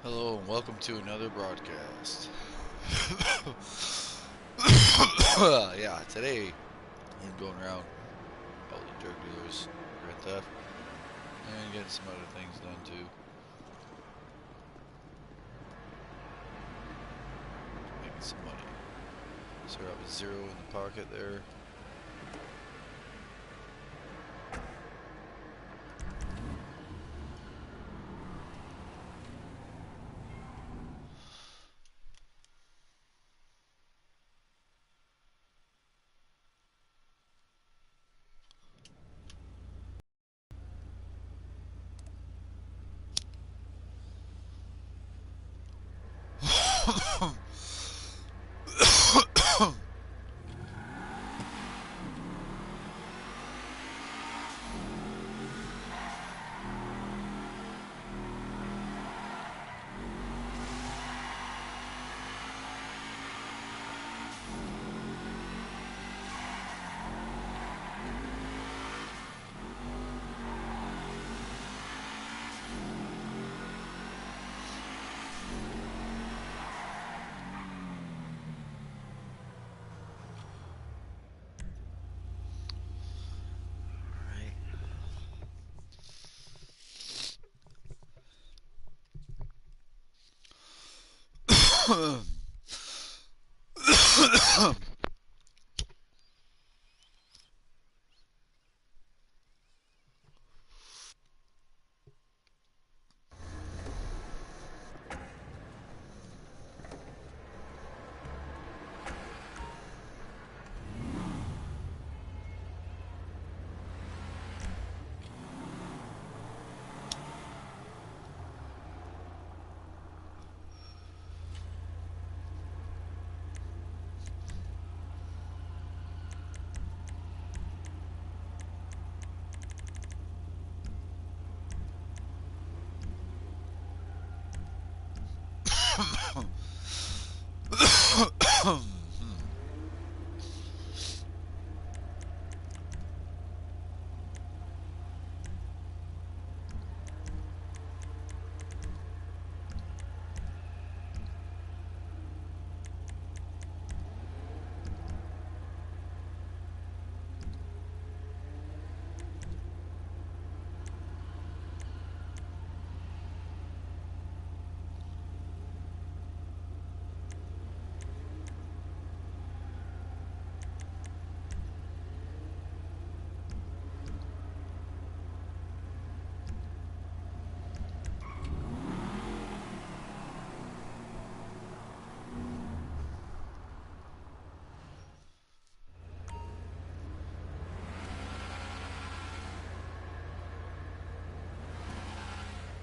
Hello and welcome to another broadcast. Yeah, today I'm going around all the drug dealers, grand theft, and getting some other things done too. Making some money. Start out with 0 in the pocket there. Alright.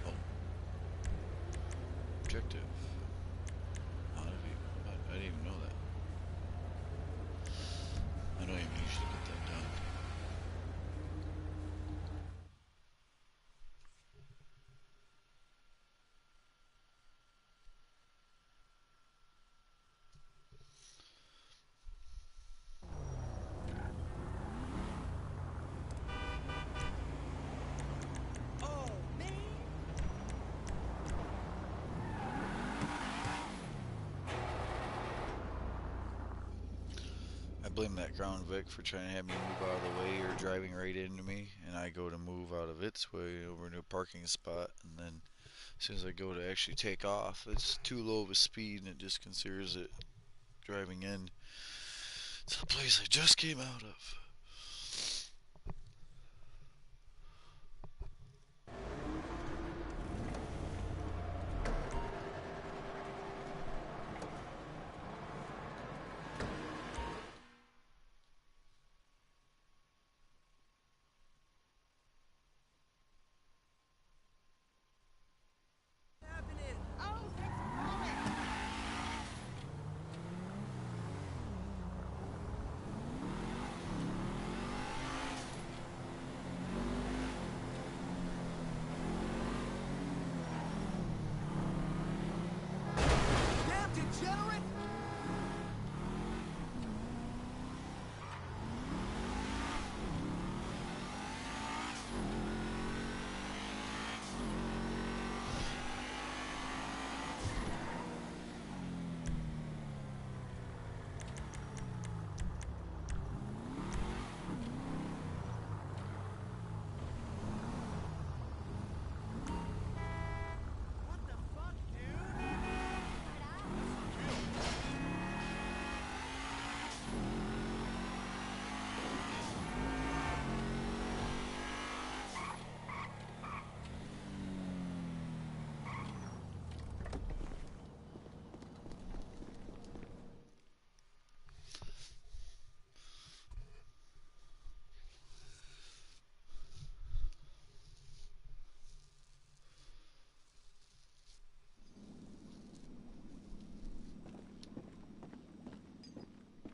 Oh, objective. How did we, I didn't even know that. I don't even usually get that done. I blame that Crown Vic for trying to have me move out of the way or driving right into me, and I go to move out of its way over into a parking spot, and then as soon as I go to actually take off, it's too low of a speed, and it just considers it driving in to the place I just came out of.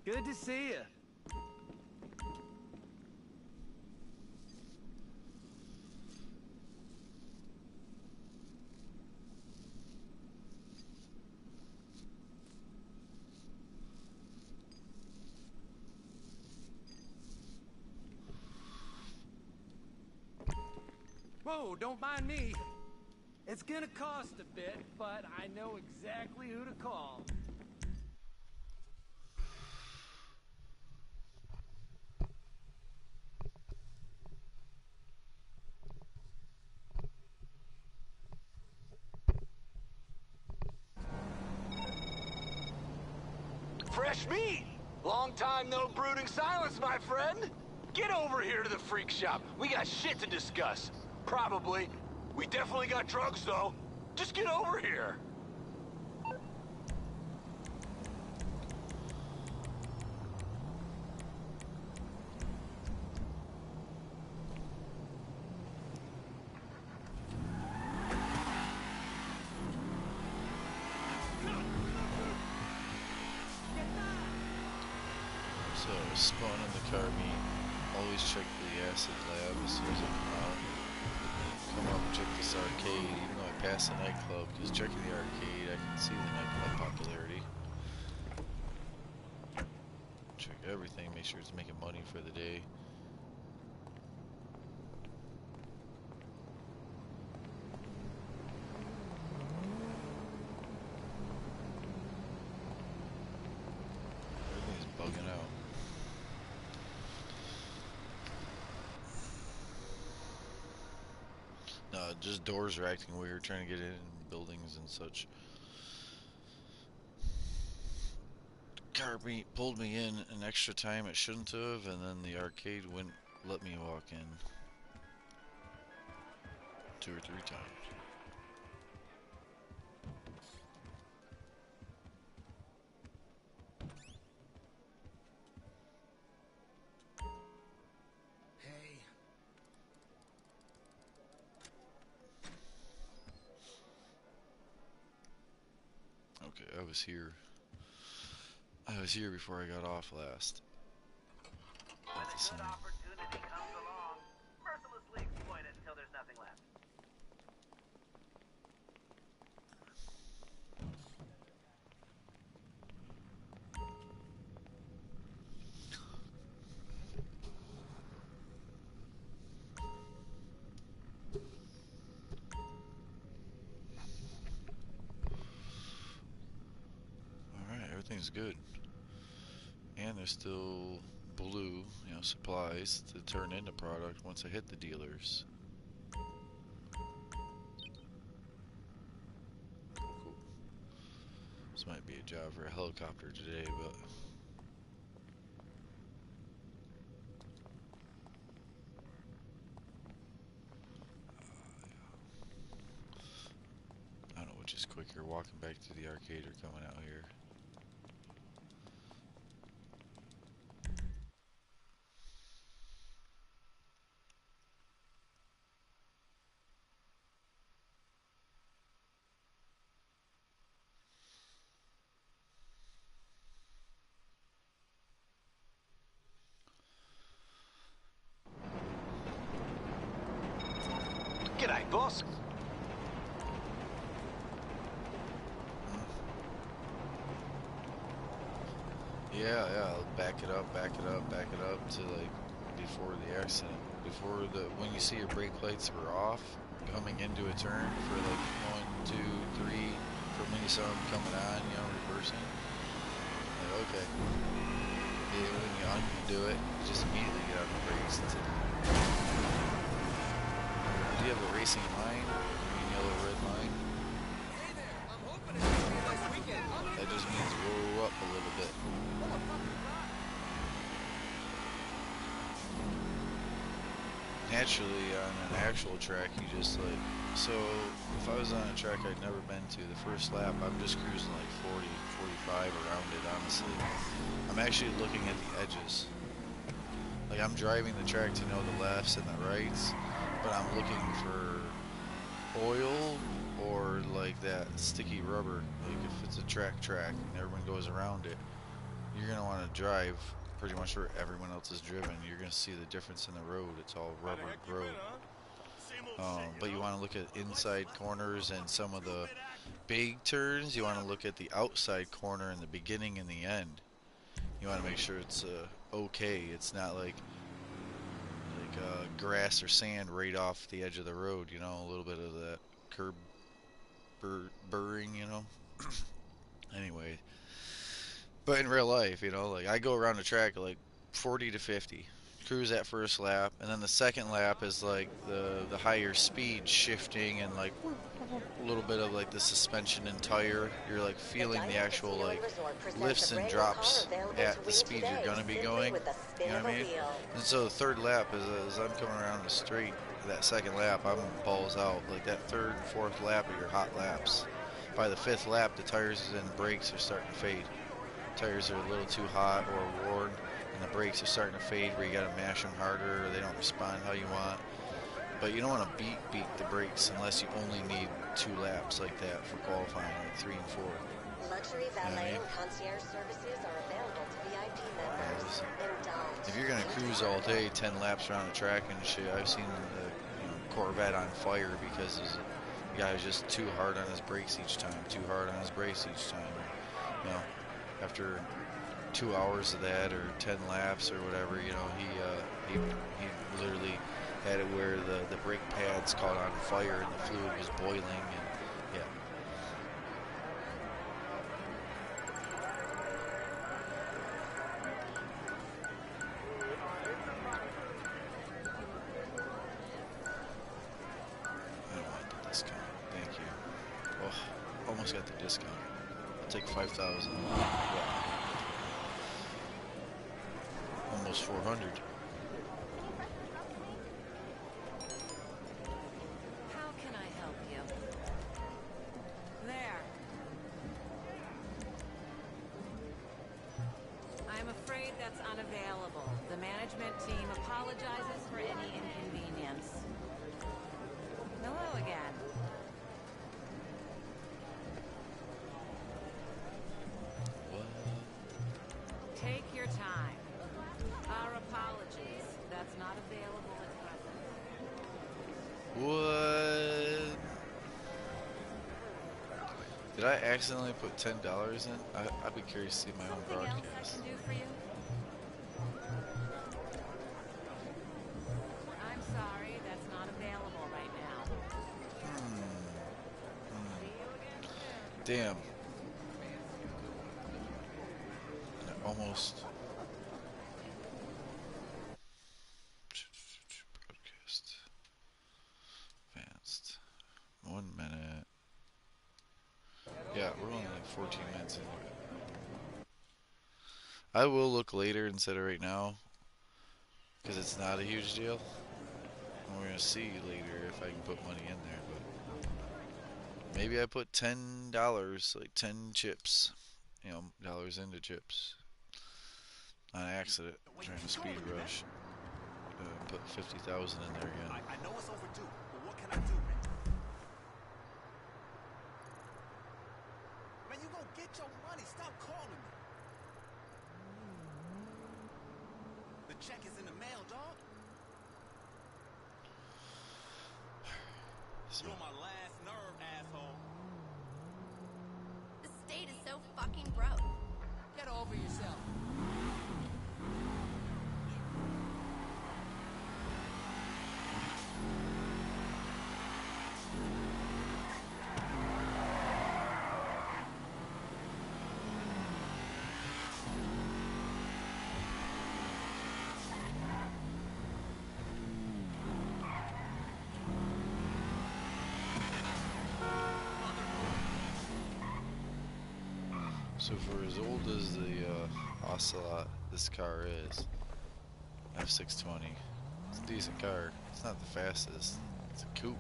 Good to see you. Whoa, don't mind me. It's gonna cost a bit, but I know exactly who to call. Fresh meat! Long time no brooding silence, my friend! Get over here to the freak shop. We got shit to discuss. Probably. We definitely got drugs, though. Just get over here. So, spawn in the car meet. Always check the acid lab as soon as I come out. Come up and check this arcade, even though I passed the nightclub, because checking the arcade, I can see the nightclub popularity. Check everything, make sure it's making money for the day. Everything's bugging out. No, just doors are acting weird, trying to get in buildings and such. Car pulled me in an extra time it shouldn't have, and then the arcade wouldn't let me walk in 2 or 3 times. Okay, I was here. I was here before I got off last. At the sign. Opportunity comes along, mercilessly exploit it until there's nothing left. Alright, everything's good. And there's still blue, supplies to turn into product once I hit the dealers. Cool. This might be a job for a helicopter today, but I don't know which is quicker, walking back to the arcade or coming out here. G'day, boss. Yeah, I'll back it up to like before the accident. When you see your brake lights were off, coming into a turn for like 1, 2, 3, from when you saw them coming on, reversing. Like, okay. Yeah, when you undo it, you just immediately get on the brakes. Do you have a racing line? Green, yellow, red line? Hey there, I'm hoping it's gonna be a nice weekend. That just means roll up a little bit. Naturally, on an actual track, you just like, so if I was on a track I'd never been to, the first lap, I'm just cruising like 40, 45 around it, honestly. I'm actually looking at the edges. Like, I'm driving the track to know the lefts and the rights, but I'm looking for oil or like that sticky rubber. Like if it's a track and everyone goes around it, you're gonna want to drive pretty much where everyone else is driven. You're gonna see the difference in the road. It's all How the rubber heck you been, road. huh? Same old shit, you But you know? want to look at Life's inside less corners and some of the stupid act. big turns. You want to Whatever. look at the outside corner in the beginning and the end. You want to make sure it's okay. It's not like grass or sand right off the edge of the road. You know, a little bit of that curb burring. You know. Anyway, but in real life, you know, like I go around the track at like 40 to 50, cruise that first lap, and then the second lap is like the higher speed shifting and like a little bit of like the suspension and tire. You're like The feeling the Diamond actual Casino and like Resort presents a lifts and brand new car drops available to at the win speed you're today, gonna be simply going. with the You spin know of what a I mean? wheel. And so the third lap, as I'm coming around the straight, that second lap, I'm balls out. Like that third, fourth lap are your hot laps. By the fifth lap, the tires and brakes are starting to fade. Tires are a little too hot or worn, and the brakes are starting to fade where you got to mash them harder or they don't respond how you want. But you don't want to beat the brakes unless you only need 2 laps like that for qualifying, like 3 and 4. Luxury You know what I valet mean? and concierge services are available to VIP Yeah, members. listen. Indulge. If you're gonna cruise all day, 10 laps around the track and shit, I've seen the Corvette on fire because the guy was just too hard on his brakes each time, too hard on his brakes each time. You know, after 2 hours of that or 10 laps or whatever, he literally had it where the brake pads caught on fire and the fluid was boiling and yeah. I don't want the discount. Thank you. Oh, almost got the discount. I'll take 5,000. Wow. Almost 400. How can I help you? There. I'm afraid that's unavailable. The management team apologizes for any inconvenience. Hello again. What? Take your time. Our apologies. That's not available at present. What? Did I accidentally put $10 in? I'd be curious to see my own Something else I broadcast. can do for you? I'm sorry, that's not available right now. See you again soon. Damn. Almost. Broadcast. Advanced. 1 minute. Yeah, we're only like 14 minutes into it. I will look later instead of right now. Because it's not a huge deal. And we're going to see later if I can put money in there. But maybe I put $10, like 10 chips. Dollars into chips. On accident. Trying to speed rush. Put 50,000 in there again. I know it's overdue, but what can I do, man? Man, you gonna get your money. Stop calling me. The check is in the mail, dog. So, You're on my last nerve, asshole. The state is so fucking broke. Get over yourself. so for as old as the Ocelot this car is, F620, it's a decent car. It's not the fastest. It's a coupe.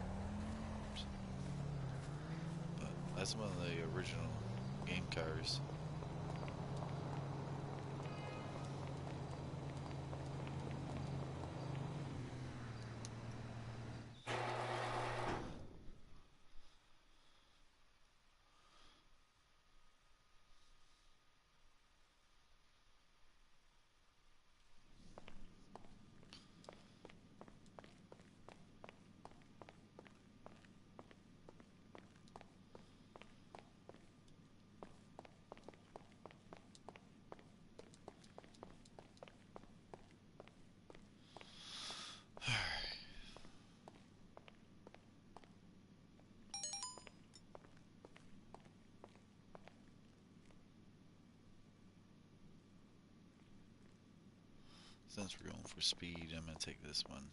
But that's one of the original game cars. Since we're going for speed, I'm gonna take this one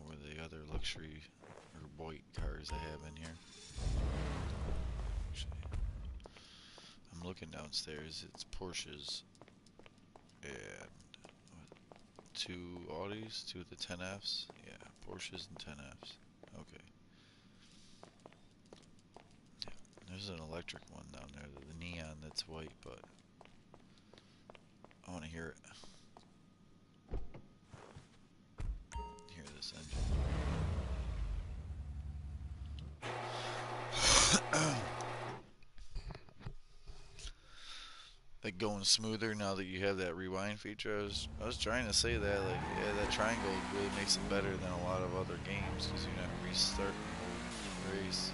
over the other luxury or white cars I have in here. Actually, I'm looking downstairs. It's Porsches and two Audis, two of the 10Fs. Yeah, Porsches and 10Fs. Okay. Yeah, there's an electric one down there, the neon that's white, but I want to hear it. Hear this engine. Like going smoother now that you have that rewind feature. I was trying to say that, like, yeah, that triangle really makes it better than a lot of other games because you're not restarting the whole race.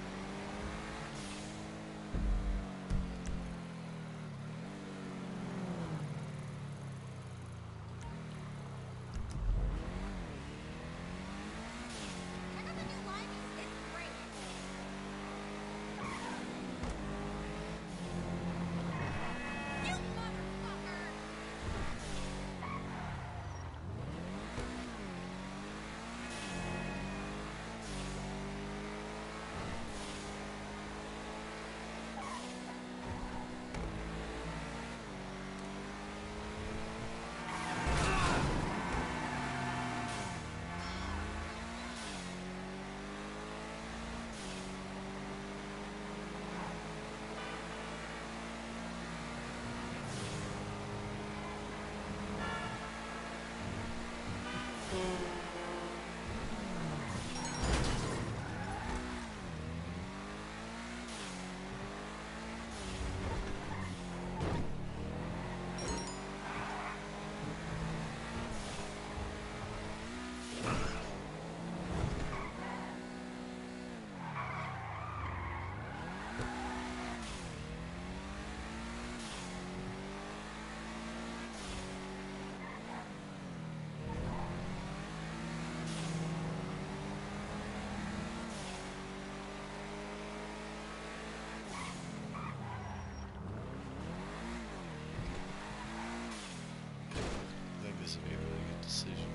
Check out the new liveys. It's great. You motherfucker! I think this would be a really good decision.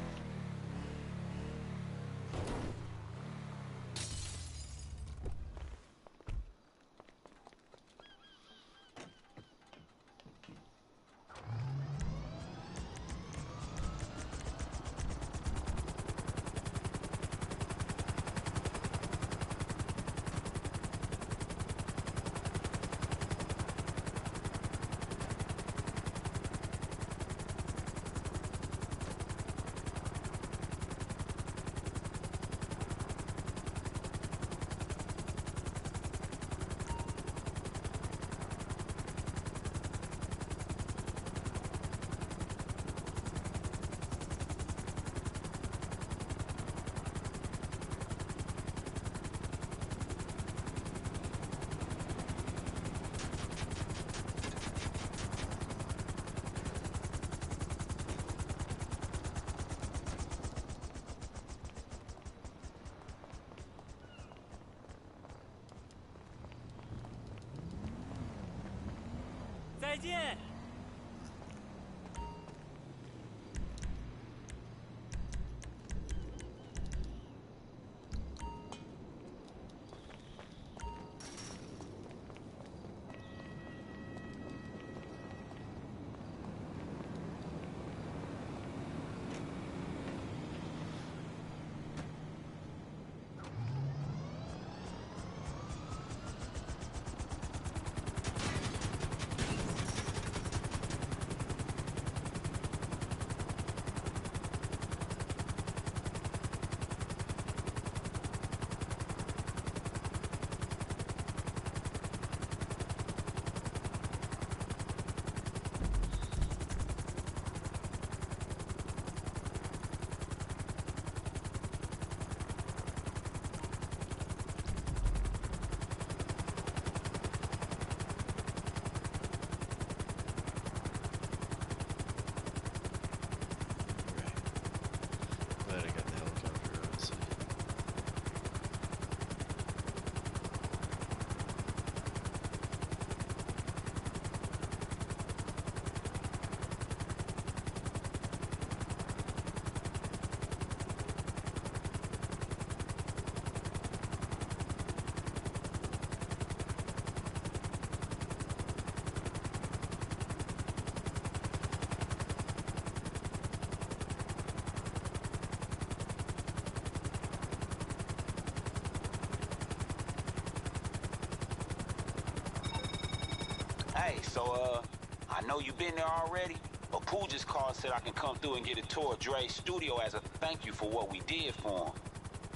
Hey, so, I know you've been there already, but Pooh just called and said I can come through and get a tour of Dre's studio as a thank you for what we did for him.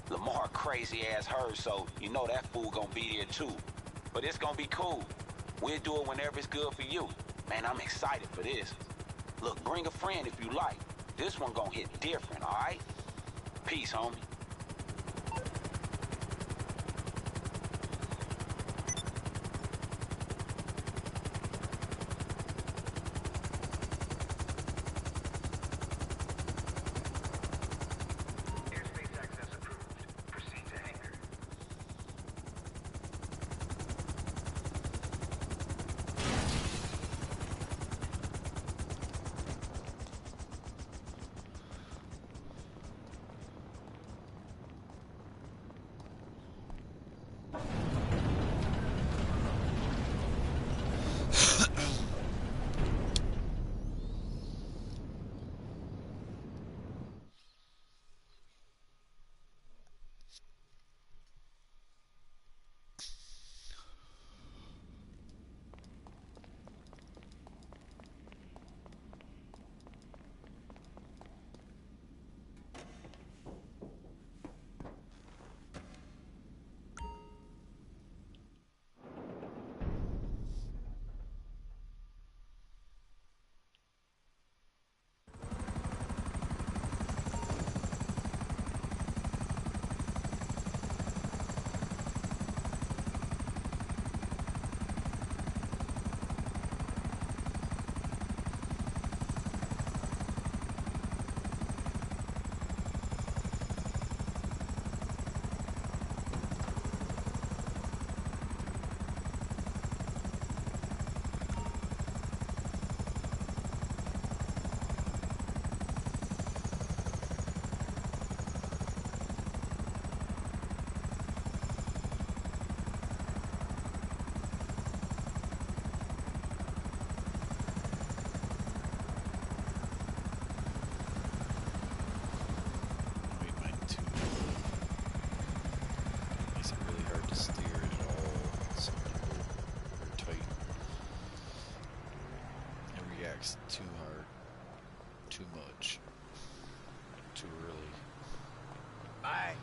Lamar crazy ass heard, so you know that fool gonna be there too. But it's gonna be cool. We'll do it whenever it's good for you. Man, I'm excited for this. Look, bring a friend if you like. This one gonna hit different, alright? Peace, homie. Airspace access approved. Proceed to hangar. Made mine too. Makes it really hard to steer at all. Some people are tight. It reacts too hard, too much, too early. Bye.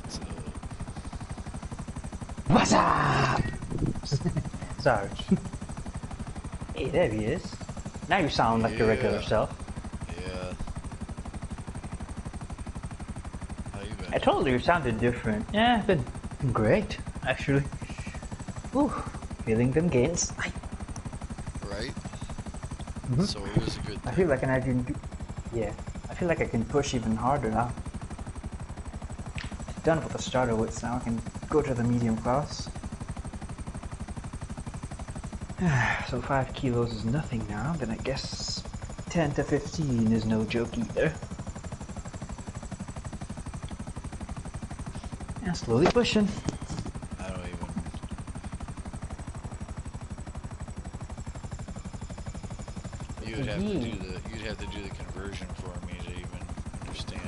It's What's up? Sorry. Hey, there he is. Now you sound like your regular Yeah. self. yeah. How you I been? told you sounded different. Yeah, I've been great, actually. Ooh, feeling them gains. Right? Mhm. So it was a good I thing. feel like I can do. Yeah, I feel like I can push even harder now. Done with the starter weights now. I can go to the medium class. So 5 kilos is nothing now. Then I guess 10 to 15 is no joke either. Yeah, slowly pushing. I don't even. You'd have to do Indeed. the. You'd have to do the conversion for me to even understand.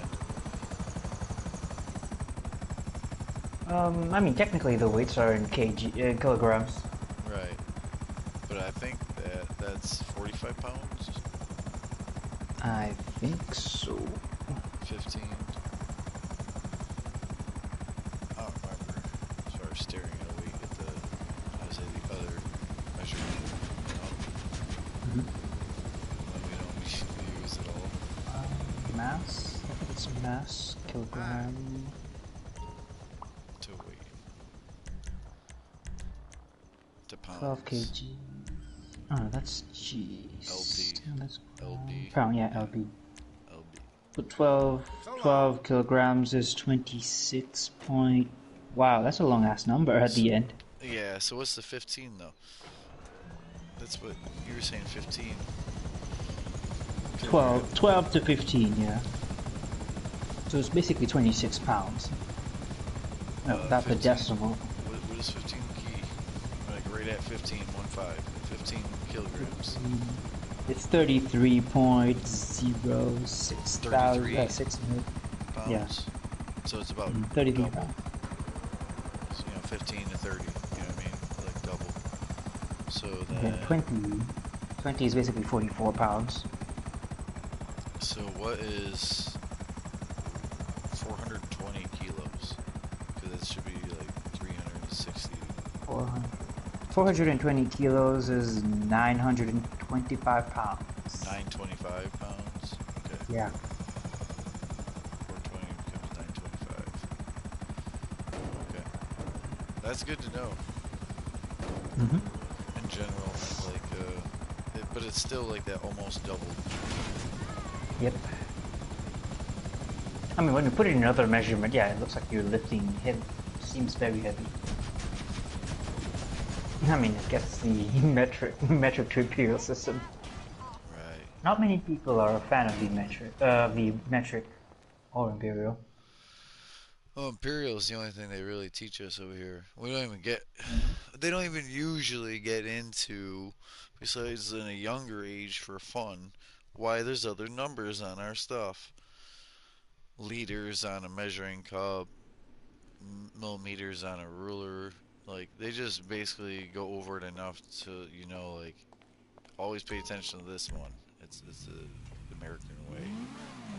I mean, technically the weights are in kilograms. Right. But I think that's 45 pounds. I think so. 15. I don't remember. As far as staring at a weight at the. I would say the other measurement. You know, when we don't use it all. Mass? I think it's mass, kilogram. To weight. To 12 pounds. kg. Oh, that's G. LP. That's LB. pound, yeah, Yeah. LB. LB. But 12 kilograms is 26 point. Wow, that's a long ass number at the end. Yeah, so what's the 15 though? That's what you were saying. 15 12, kilogram. 12 to 15, yeah. So it's basically 26 pounds. No, that's the 15. decimal. What is 15 key? Like right at 15, 1-5. 15 kilograms. It's 33.06 33 600. Yeah, pounds. So it's about 33 double. pounds. So, 15 to 30. You know what I mean? Like double. So Then then, 20 is basically 44 pounds. so what is 420 kilos? Because it should be like 360. 420 kilos is 925 pounds. 925 pounds. Okay. Yeah. 420 becomes 925. Okay. That's good to know. Mm-hmm. In general, like, but it's still like that almost double. Yep. I mean, when you put it in another measurement, yeah, it looks like you're lifting heavy. Seems very heavy. I mean, it gets the metric to imperial system. Right. Not many people are a fan of the metric or imperial. Well, Imperial is the only thing they really teach us over here. We don't even get, they don't even usually get into, besides in a younger age for fun, why there's other numbers on our stuff. Liters on a measuring cup, millimeters on a ruler. Like, they just basically go over it enough to, like, always pay attention to this one. It's the American way,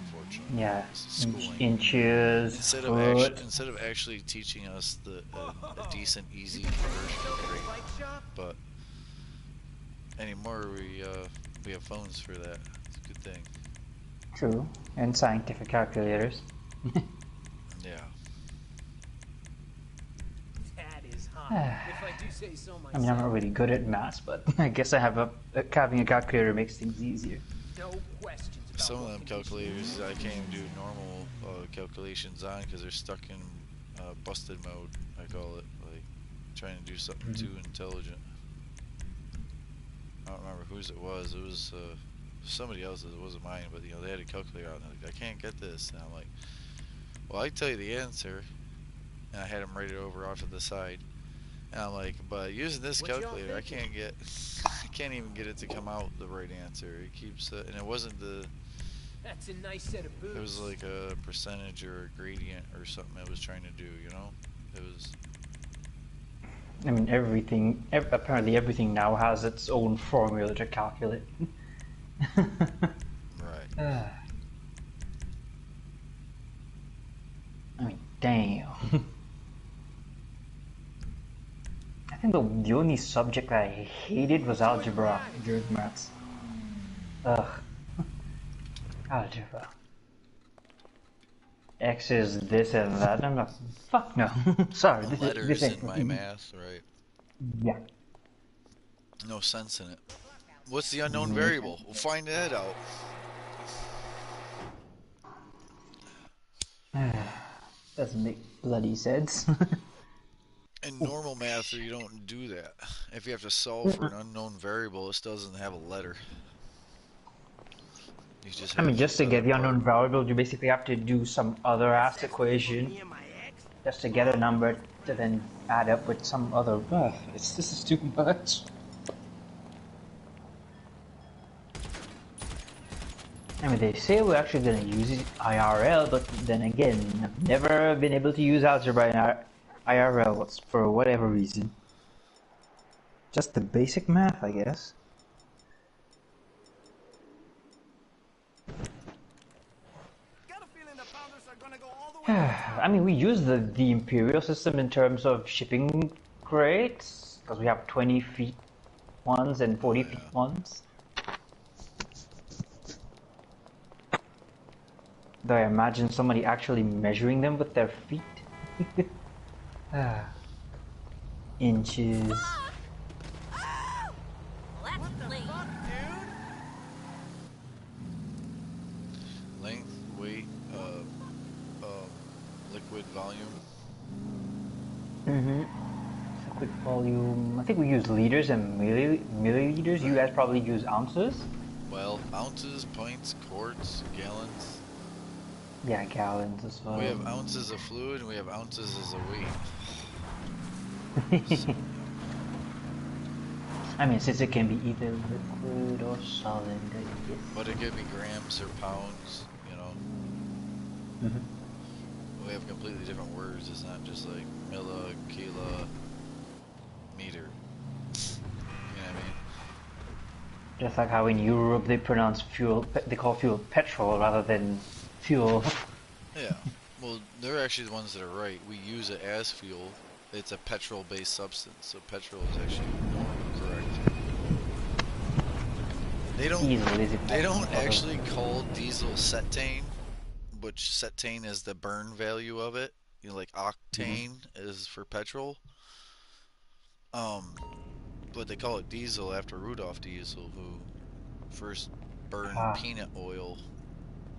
unfortunately. Yeah, It's schooling. inches, foot. Instead of actually teaching us a decent, easy conversion rate, but anymore we have phones for that. It's a good thing. True, and scientific calculators. Yeah. That is hot, if I do say so I mean, I'm myself. not really good at maths, but I guess having a calculator makes things easier. No questions about Some of what them conditions calculators you're I in. can't even do normal calculations on because they're stuck in busted mode. I call it, like trying to do something too intelligent. I don't remember whose it was. It was somebody else's. It wasn't mine, but they had a calculator out, and they're like, I can't get this, and I'm like, well, I can tell you the answer, and I had them write it over off to the side, and I'm like, but using this What y'all calculator, I thinking? I can't even get it to come out the right answer. It keeps, and it wasn't That's a nice set of boots. it was like a percentage or a gradient or something it was trying to do, It was. I mean, apparently everything now has its own formula to calculate. Right. I mean, damn. I think the only subject I hated was algebra during maths. Ugh. Algebra. X is this and that. I'm like, fuck no. Sorry, this Letters ain't in for my me. math, right? Yeah. No sense in it. What's the unknown variable? We'll find that out. Doesn't make bloody sense. In normal math, you don't do that. If you have to solve for an unknown variable, this doesn't have a letter. You just I mean, have just to the get other the part. unknown variable, you basically have to do some other ass equation Me and my ex? just to get a number to then add up with some other. This is too much. I mean, they say we're actually going to use it IRL, but then again, I've never been able to use algebra in IRL for whatever reason. Just the basic math, I guess. Got a feeling the pounders are gonna go all the way. I mean, we use the imperial system in terms of shipping crates, because we have 20 feet ones and 40 feet ones. Though I imagine somebody actually measuring them with their feet. Inches. Let's leave. Length, weight, liquid volume. Liquid volume. I think we use liters and milliliters. You guys probably use ounces. Well, ounces, pints, quarts, gallons. Yeah, gallons as well. We have ounces of fluid and we have ounces as a weight. So, I mean, since it can be either liquid or solid, I guess. but it could be grams or pounds, you know. Mhm. We have completely different words. It's not just like milla, kila, meter. You know what I mean? Just like how in Europe they pronounce fuel, they call fuel petrol rather than fuel. Yeah. Well, they're actually the ones that are right. We use it as fuel. It's a petrol-based substance, so petrol is actually more correct. They don't actually call diesel cetane, which cetane is the burn value of it. You know, like octane is for petrol. But they call it diesel after Rudolph Diesel, who first burned peanut oil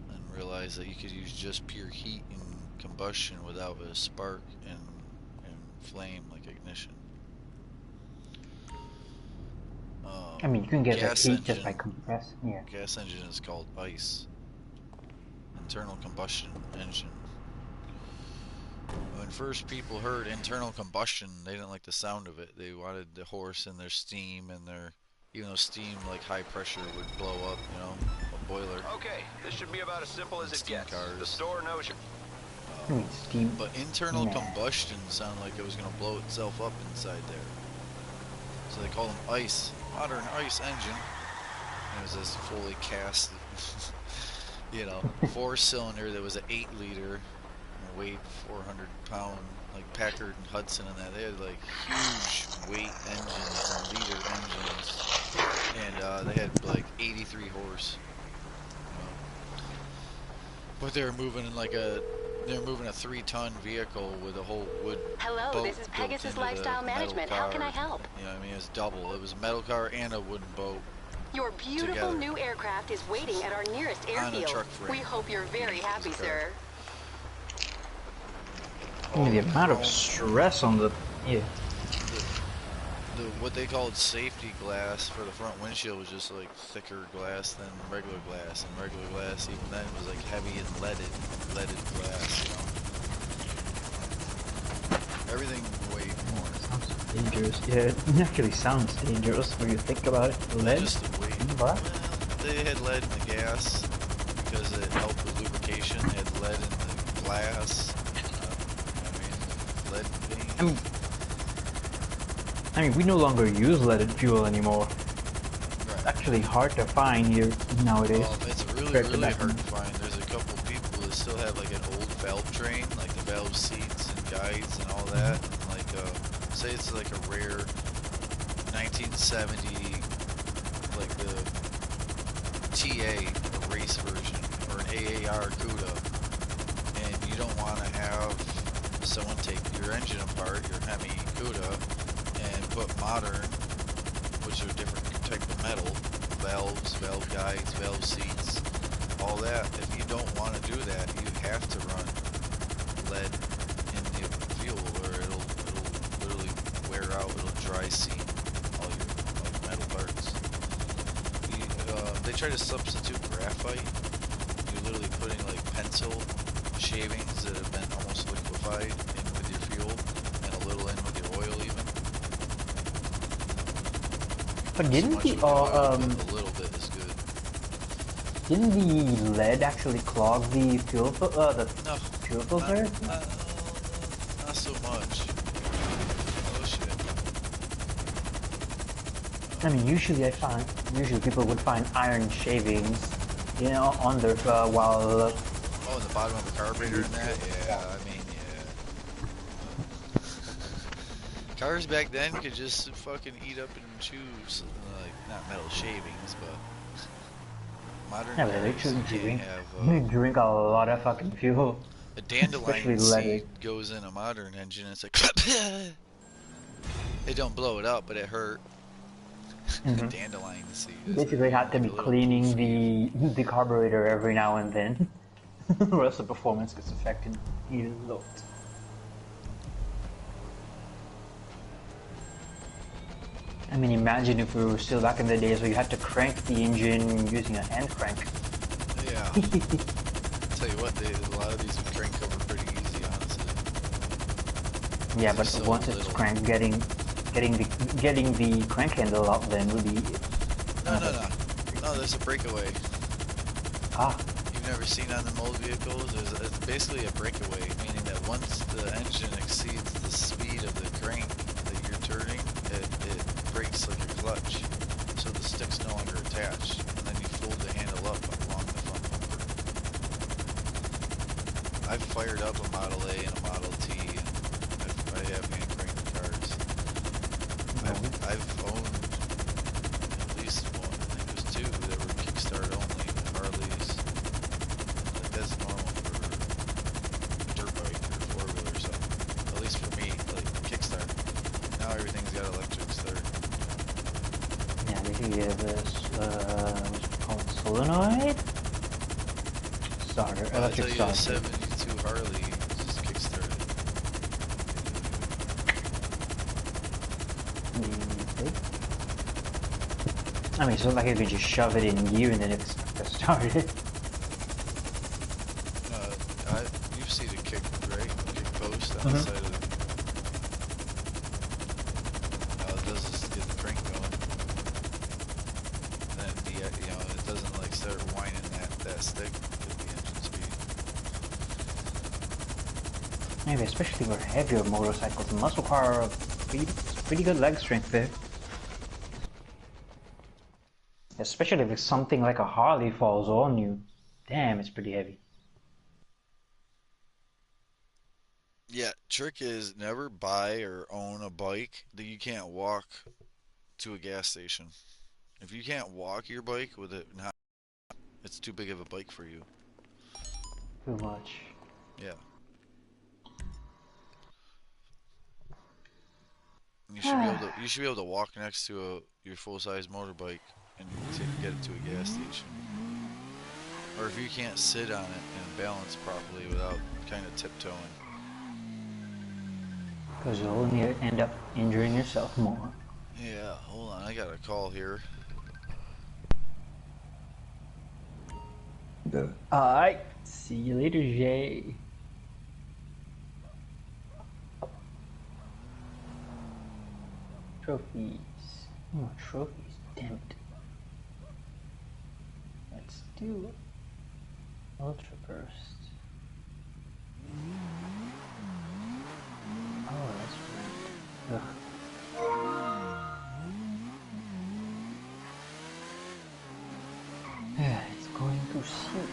and realized that you could use just pure heat and combustion without a spark and flame like ignition. I mean, you can get that heat engine, just by compressing. Yeah. Gas engine is called ICE, internal combustion engine. When first people heard internal combustion, they didn't like the sound of it. They wanted the horse and their steam and their, even though steam like high pressure would blow up, you know, a boiler. Okay, this should be about as simple as it Steam gets. cars. The store knows you. Steam. But internal combustion sounded like it was going to blow itself up inside there. So they call them ICE, modern ICE engine. And it was this fully cast, you know, 4-cylinder that was an 8-liter and weighed 400 pound, like Packard and Hudson and that. They had like huge weight engines and liter engines. And they had like 83 horse. You know. But they were moving in like they're moving a 3-ton vehicle with a whole wood Hello, boat this is built Pegasus into Lifestyle the Management. metal How can I car. help? You know what I mean? It's double. It was a metal car and a wooden boat Your beautiful together. new aircraft is waiting at our nearest On a airfield. truck frame. We hope you're very happy, sir. I mean, the amount of stress on the What they called safety glass for the front windshield was just like thicker glass than regular glass, and regular glass even then was like heavy and leaded glass. You know, everything weighed more. Sounds dangerous. Yeah, it actually sounds dangerous when you think about it. Lead? Just the weight. What? Well, they had lead in the gas because it helped with lubrication. They had lead in the glass. Lead in paint. I mean, we no longer use leaded fuel anymore. Right. It's actually hard to find here nowadays. It's really hard to find. There's a couple people that still have like an old valve train, like the valve seats and guides and all that. And like, say it's like a rare 1970, like the TA, a race version, or an AAR CUDA, and you don't want to have someone take your engine apart, your Hemi CUDA, and put modern, which are different type of metal, valves, valve guides, valve seats, all that. If you don't want to do that, you have to run lead in the fuel, or it'll literally wear out. It'll dry seam all your metal parts. They try to substitute graphite. You're literally putting like pencil shavings that have been almost liquefied in with your fuel, and a little in with your oil even. But didn't a little bit is good. Didn't the lead actually clog the fuel fuel filter? Not so much. Oh shit. I mean, usually people would find iron shavings, you know, on their while. Oh, in the bottom of the carburetor and that? Yeah, I mean, yeah. Cars back then could just fucking eat up and chew, like, not metal shavings, but modern Yeah, but they cars shouldn't can't they have, drink a lot of fucking fuel. a dandelion Especially seed goes in a modern engine, and it's like, it don't blow it up, but it hurt. Dandelion seed. Basically, had to be cleaning the carburetor every now and then, or else the performance gets affected a lot. I mean, imagine if we were still back in the days where you had to crank the engine using a hand crank. Yeah. Tell you what, a lot of these would crank over pretty easy, honestly. Yeah, They're but so once it's little. cranked, getting the crank handle out then would be No, no, no. No, there's a breakaway. ah. You've never seen on the mold vehicles? It's basically a breakaway, meaning that once the engine exceeds the speed of the crank that you're turning, it breaks like a clutch. So the stick's no longer attached. And then you fold the handle up along the front bumper. I've fired up a Model A and a Model T, and I have hand cranked cars. I've owned at least one, I think it was two, that were kickstart only Harleys. Like that's normal for a dirt bike or four wheeler, so at least for me, like kickstart. Now everything's got electric start. Yeah, they have this what's it called, solenoid starter, Well, I tell electric you, a starter. 72 Harley just kickstarted. I mean, it's not like you can just shove it in gear and then expect to start it. You've seen a kick, right? Kick post on the side of the. All it does is get the crank going. And then it doesn't like start whining that stick at the engine speed. Maybe especially for heavier motorcycles, muscle car pretty good leg strength there. Especially if it's something like a Harley falls on you. Damn, it's pretty heavy. Yeah, trick is never buy or own a bike that you can't walk to a gas station. If you can't walk your bike with it, it's too big of a bike for you. Too much. Yeah. You should be able to walk next to your full size motorbike and get it to a gas station. Or if you can't sit on it and balance properly without kind of tiptoeing. Because you'll only end up injuring yourself more. Yeah, hold on, I got a call here. Alright, see you later, Jay. Trophies. Oh, trophies, damn it. Let's do Ultra Burst. Oh, that's right. Ugh. It's going to shoot.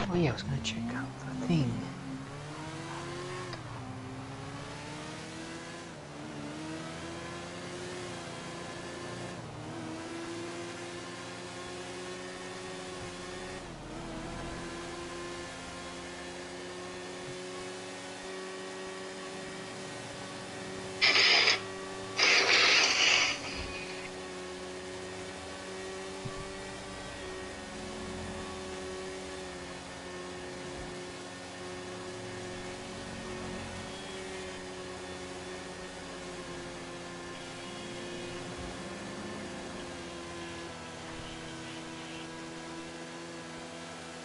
Oh yeah, I was gonna check out the thing.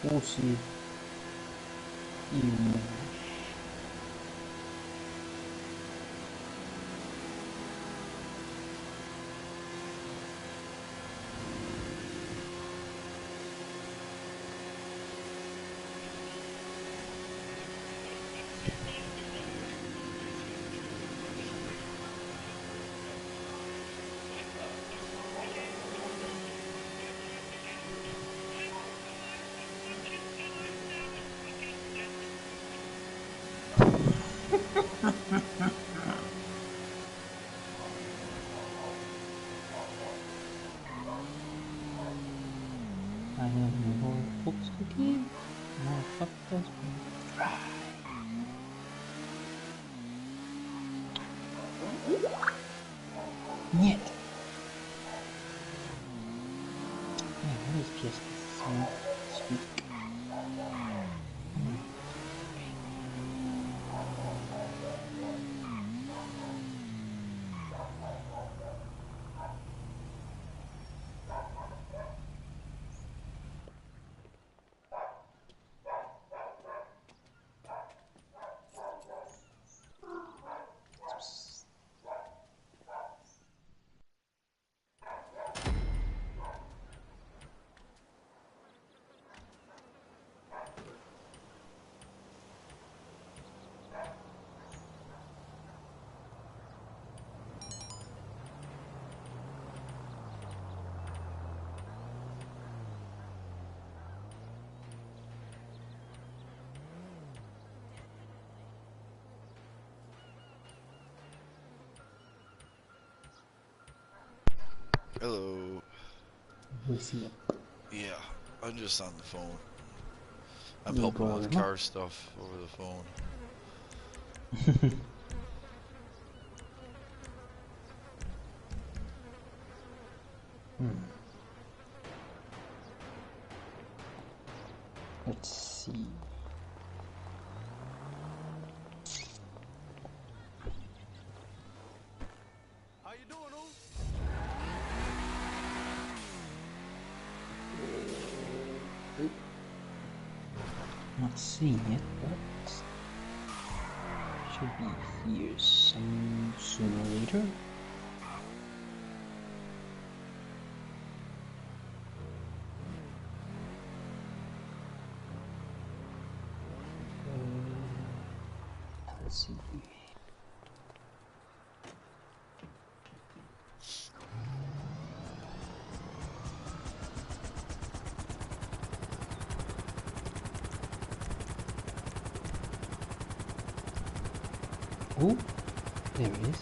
We'll see. I have no more hopes to give. More fucked us dry. Нет. Man, what is PS so sweet? Hello. Listen up. Yeah, I'm just on the phone. I'm No helping with problema. car stuff over the phone. Let's see. How you doing, Ooh? Not seeing it, but should be here some sooner or later. Let's see. Oh, there it is.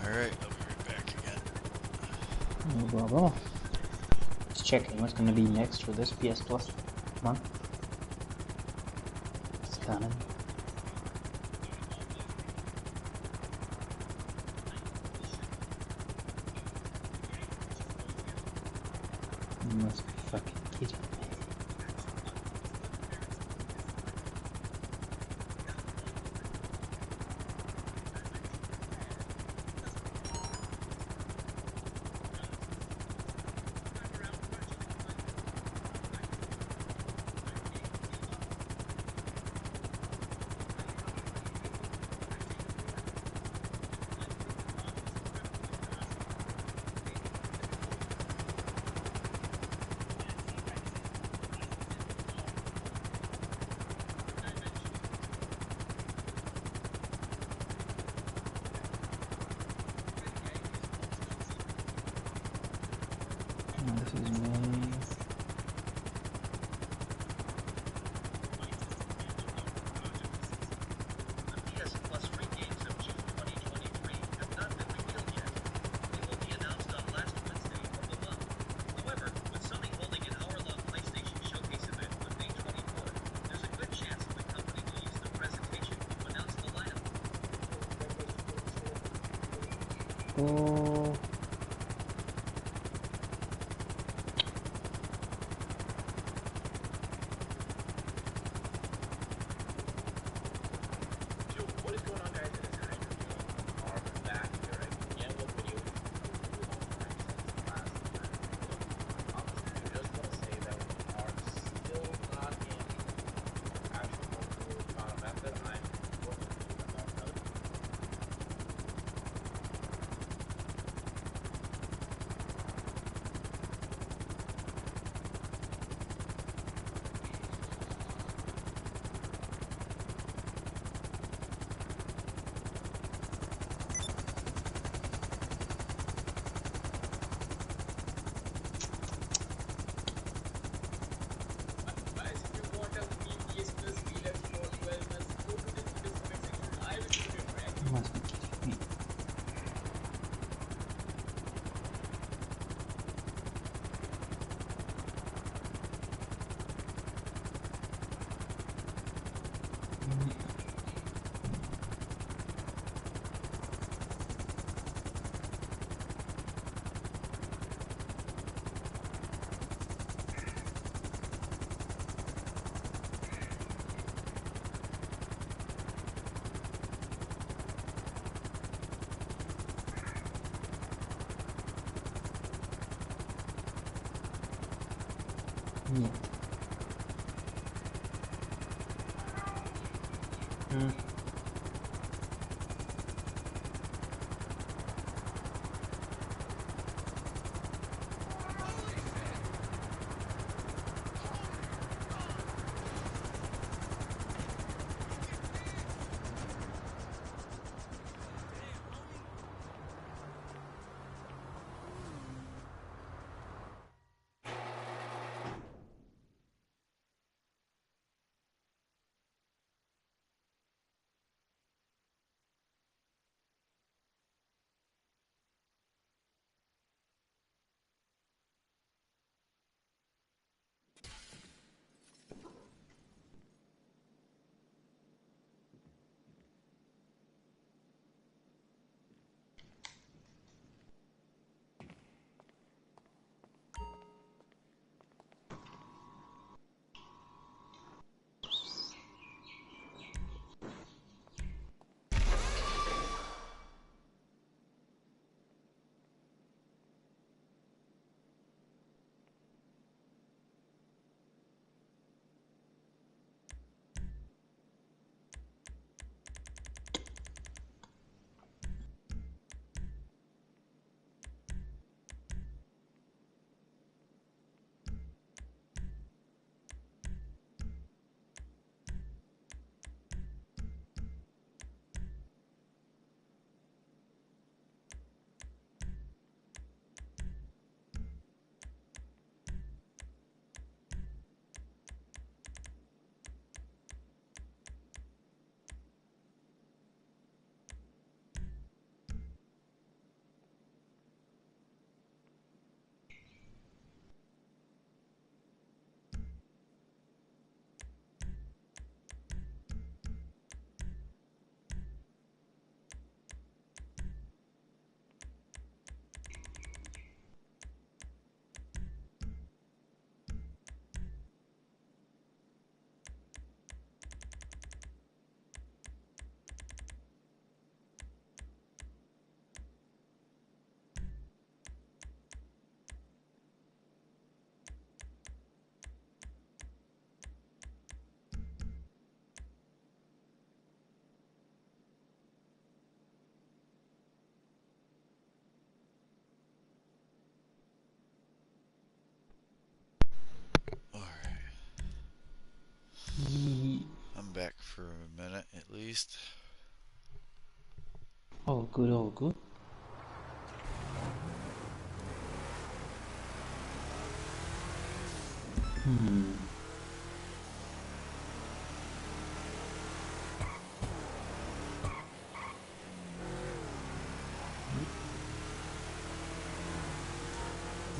Alright, I'll be right back again. No problem. Just checking what's gonna be next for this PS Plus month. Scanning. You must be fucking kidding me. This is May. PS Plus free games of June 2023 have not been revealed yet. They will be announced on last Wednesday of the month. However, with Sony holding an hour-long PlayStation Showcase event on May 24th, there's a good chance that the company will use the presentation to announce the lineup. Oh. What is going on, guys? It is Hydra. Yeah. Hmm. Alright. Ye- I'm back for a minute at least. All good, all good. Hmm.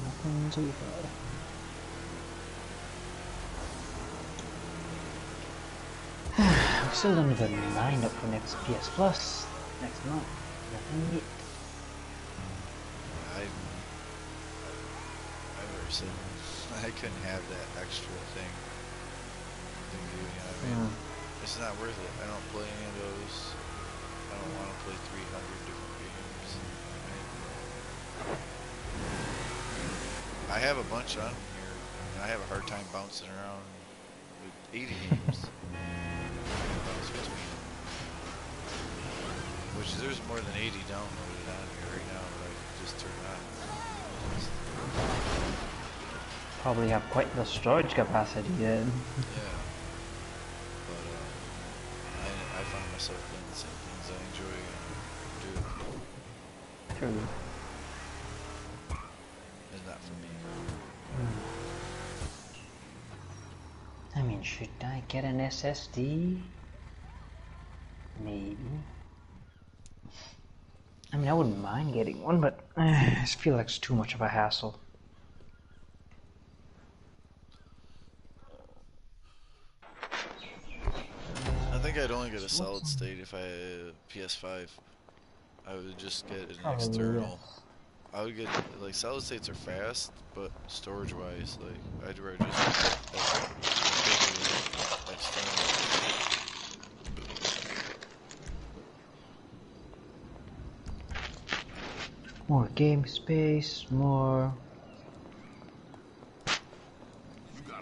Nothing so far. I'm still don't even lined up for next PS Plus next month. Nothing yet. I never said I couldn't have that extra thing. You know what I mean? Hmm. It's not worth it. I don't play any of those. I don't want to play 300 different games. You know what I mean? I have a bunch on here, and I have a hard time bouncing around with 80 games. Bounce between them. Which there's more than 80 downloaded on here right now that I can just turn on. Probably have quite the storage capacity then. Yeah. But I find myself playing the same things I enjoy and do. True. It's not for me. I mean, should I get an SSD? Maybe. I mean, I wouldn't mind getting one, but I just feel like it's too much of a hassle. I think I'd only get a So what's solid state if I had a PS5. I would just get an probably external. yes. I would get, like, solid states are fast, but storage wise, like, I'd rather just get a bigger external. More game space, more.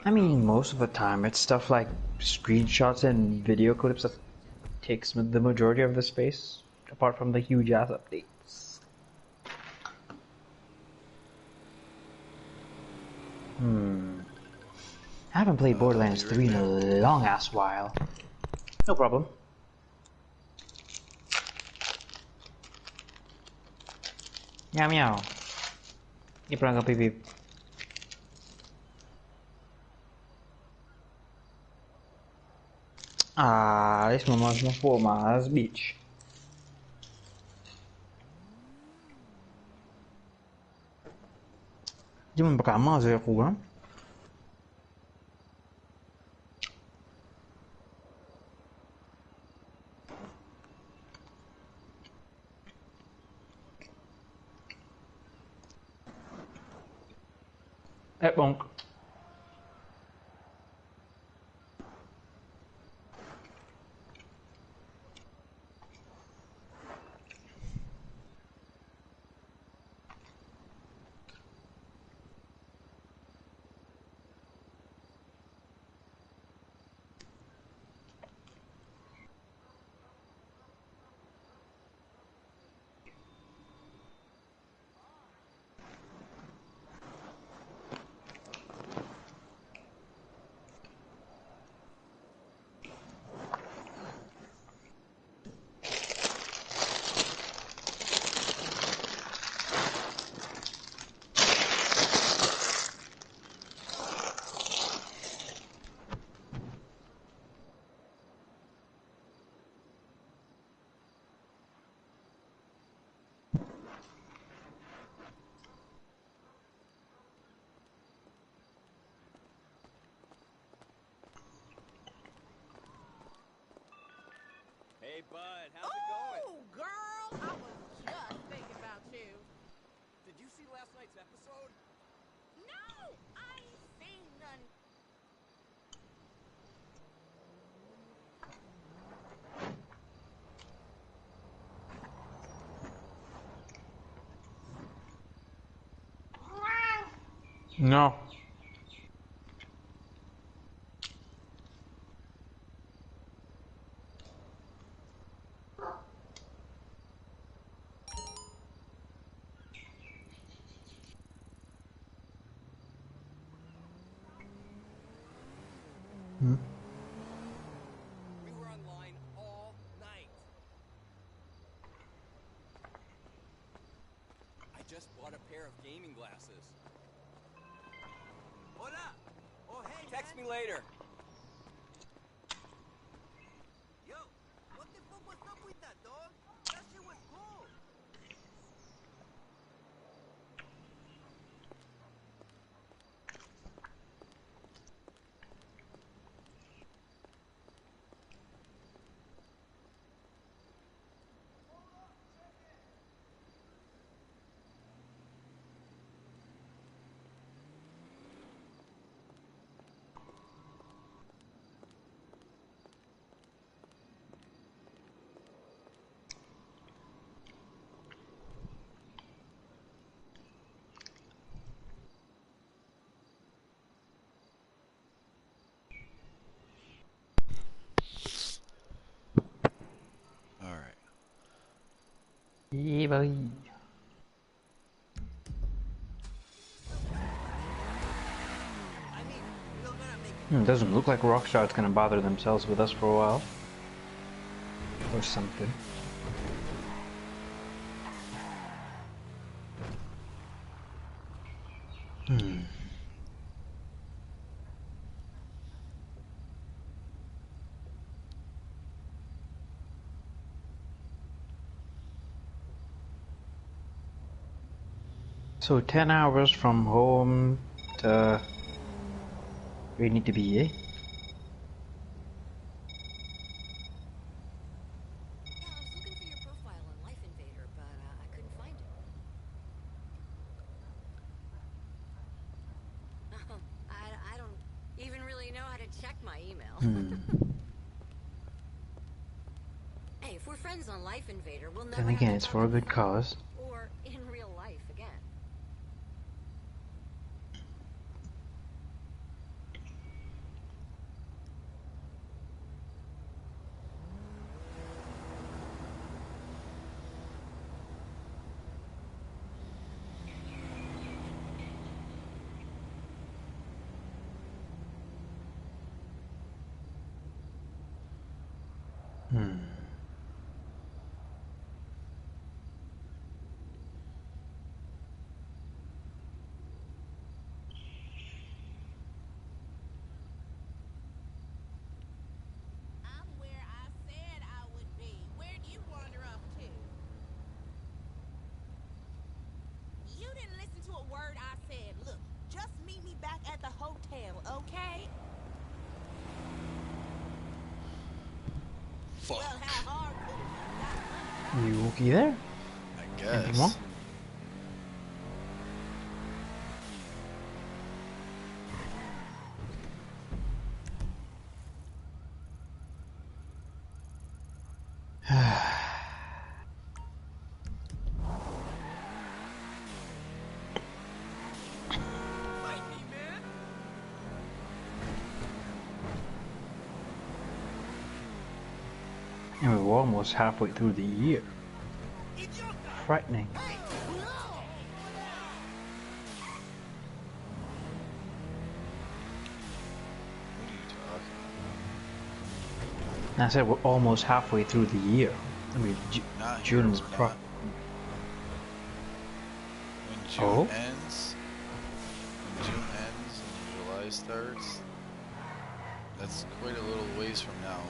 I mean, most of the time it's stuff like screenshots and video clips that takes the majority of the space, apart from the huge ass updates. I haven't played I'll Borderlands be right 3 in a back. long ass while. No problem. Meow meow. Ini perangkap pipip. Ah, this mama's my forma's bitch. Dia memperkamar saya aku kan. Bonk. Hey, bud, how's it going? Oh, girl, I was just thinking about you. Did you see last night's episode? No, I ain't seen none. No. We were online all night. I just bought a pair of gaming glasses. Hola! Oh, hey, text me later. Yo, what the fuck was up with that, dog? That shit was cool. All right. Yeah, boy. Doesn't look like Rockstar's gonna bother themselves with us for a while. Or something. So 10 hours from home to where you need to be, eh? Yeah, I was looking for your profile on Life Invader, but I couldn't find it. I don't even really know how to check my email. Hey, if we're friends on Life Invader, we'll never Then have again, to it's talk for a on the good phone cause. or in real life again. Hmm. I'm where I said I would be. Where'd you wander off to? You didn't listen to a word I said. Look, just meet me back at the hotel, okay? Well, Fuck. how hard could it be? Got money, You okay there? I Anything wrong? guess. Fight me, man! And we're almost halfway through the year. Idiota! Frightening. Hey! What are you talking And I said we're almost halfway through the year. I mean, about? Not here, June's we're pro. not. When Oh? June ends, when June ends and July starts, that's quite a little ways from now.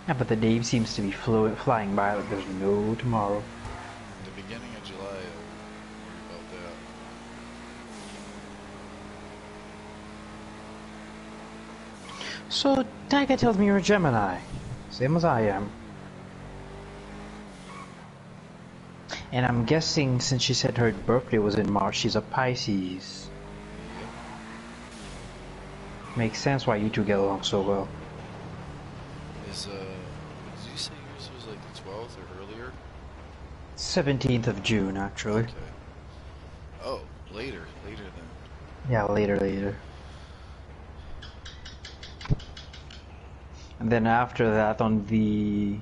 Yeah, but the day seems to be flying by like there's no tomorrow. The beginning of July, I'll worry about that. So, Tiger tells me you're a Gemini. Same as I am. And I'm guessing since she said her birthday was in March, she's a Pisces. Makes sense why you two get along so well. Did you say yours was like the 12th or earlier? 17th of June, actually. Okay. Oh, later than. Yeah, later. And then after that on the...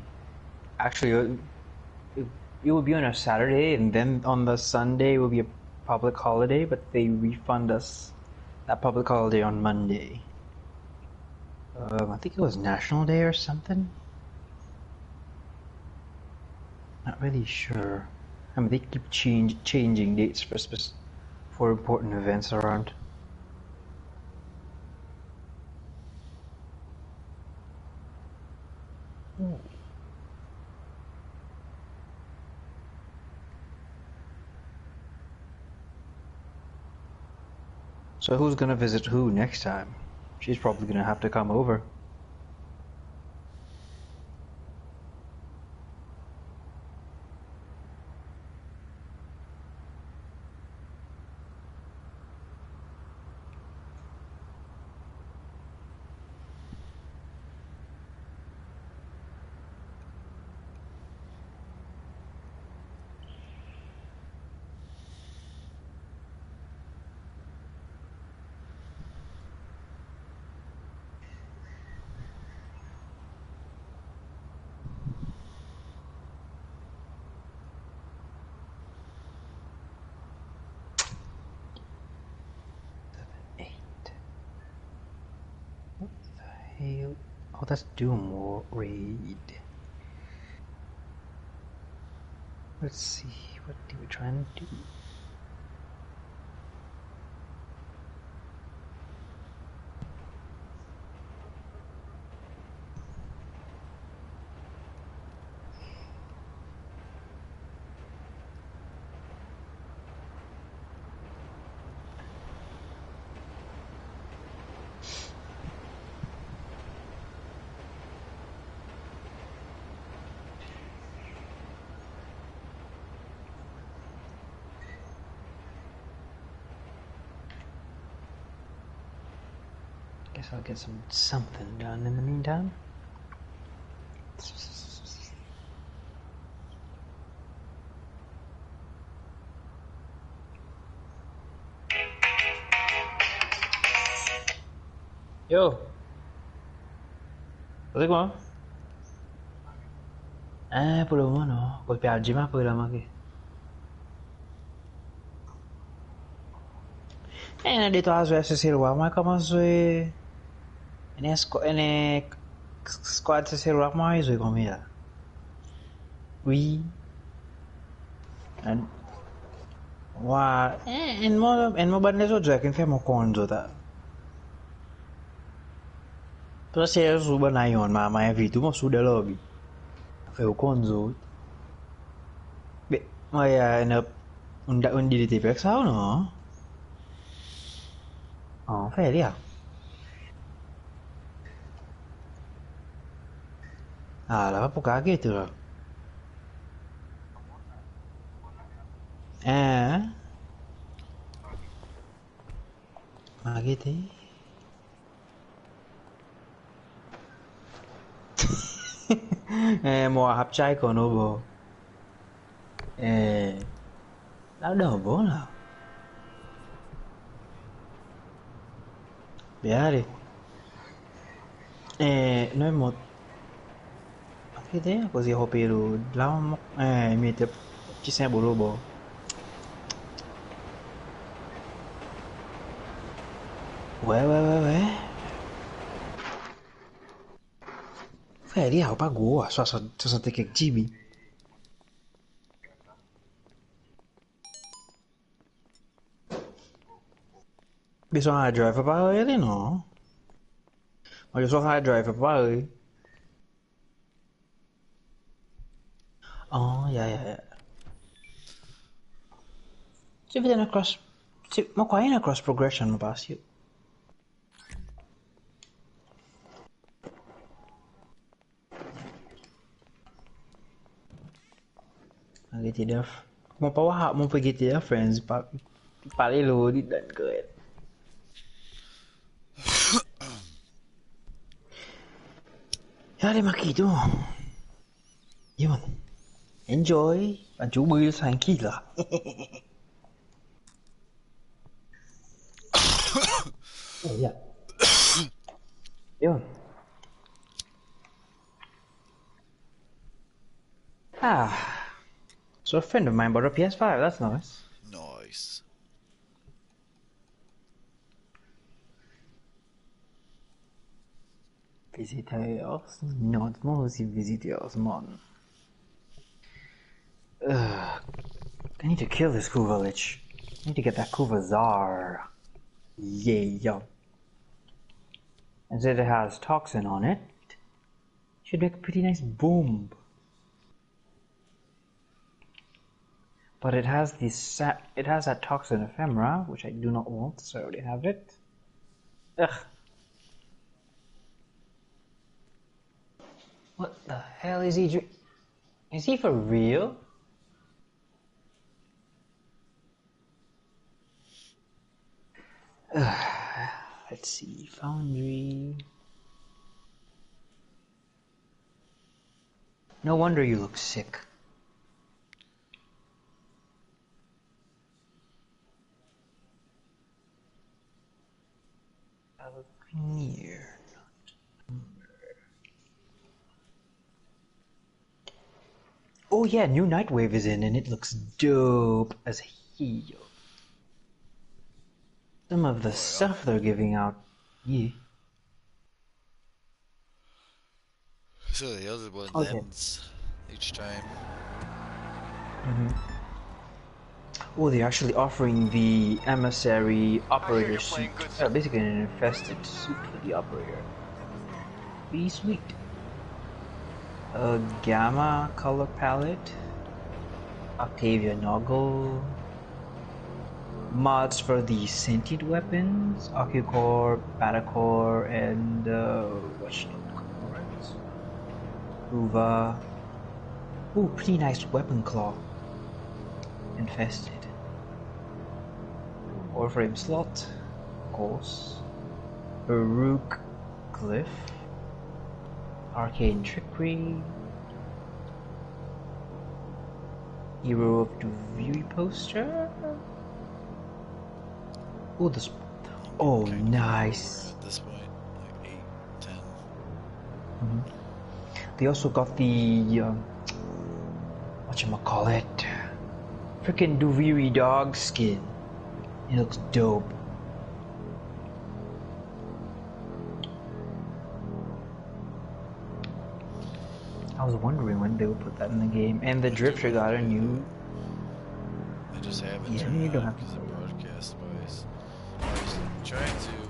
Actually, it will be on a Saturday, and then on the Sunday will be a public holiday, but they refund us that public holiday on Monday. I think it was National Day or something? Not really sure. I mean, they keep changing dates for important events around. So who's gonna visit who next time? She's probably gonna have to come over. What the hell? Oh, that's Doom Raid. Let's see, what do we try and do? Guess I'll get something done in the meantime. Yo, boleh kau? Belum mana? Kau pergi gym apa lama ke? Nanti tu azu essa celular, mas como azu Ini squad se seruak mais rồi còn mày à? Oui. Wah, en mo ban leso jack en femo konzo ta. Però se su ban ayon ma è vitu mo su de lobby. Feo konzo. Be, ma ya en undi di TPX sao no? Oh, fe dia. Ah, la po kaget tu. Kaget eh. Mo hấp trái còn nó bồ. Đã đầu bố nào. Biari. Noi mo che te così ho per la mi te ci sei bolobo. Ouais. Phải đi học ba gỗ à, sao te che GB. Bisogna drive pa ele no? Voglio solo fare drive pa. Oh, yeah. Se vede una cross... ma qua è una cross progression, ma passi. GTAV. Mau bawa mau pergi GTAV friends, paling lo di dan keren. Ya dia maki tu. Yun. Enjoy. Bạn bơi sang kỳ là. Yeah. Yun. So a friend of mine bought a PS5. That's nice. Nice. Visiteurs? Not mostly visitors, man. I need to kill this Ku village. I need to get that Ku Bazaar. Yeah. And since it has toxin on it, should make a pretty nice bomb. But it has that toxin ephemera, which I do not want, so I already have it. Ugh. What the hell is he doing? Is he for real? Let's see, Foundry. No wonder you look sick. Here. Oh yeah, new Nightwave is in and it looks dope as hell. Some of the stuff they're giving out, yeah. So the other one ends each time. Oh, they're actually offering the emissary operator suit. Basically an infested suit for the operator. Be sweet. A gamma color palette. Octavia Noggle. Mods for the sentient weapons. Ocucore, Batacore, and Uva. Ooh, pretty nice weapon claw. Infested. Warframe slot, of course. Baruch Glyph. Arcane Trickery. Hero of Duviri poster. Oh, this. Oh, nice. At this point, like 8, 10. They also got the whatchamacallit, freaking Duviri dog skin. It looks dope. I was wondering when they would put that in the game. And the If they're drifter gonna got a do new. that. They just haven't Yeah, turned you it don't on have to because of play that. broadcast wise. I was trying to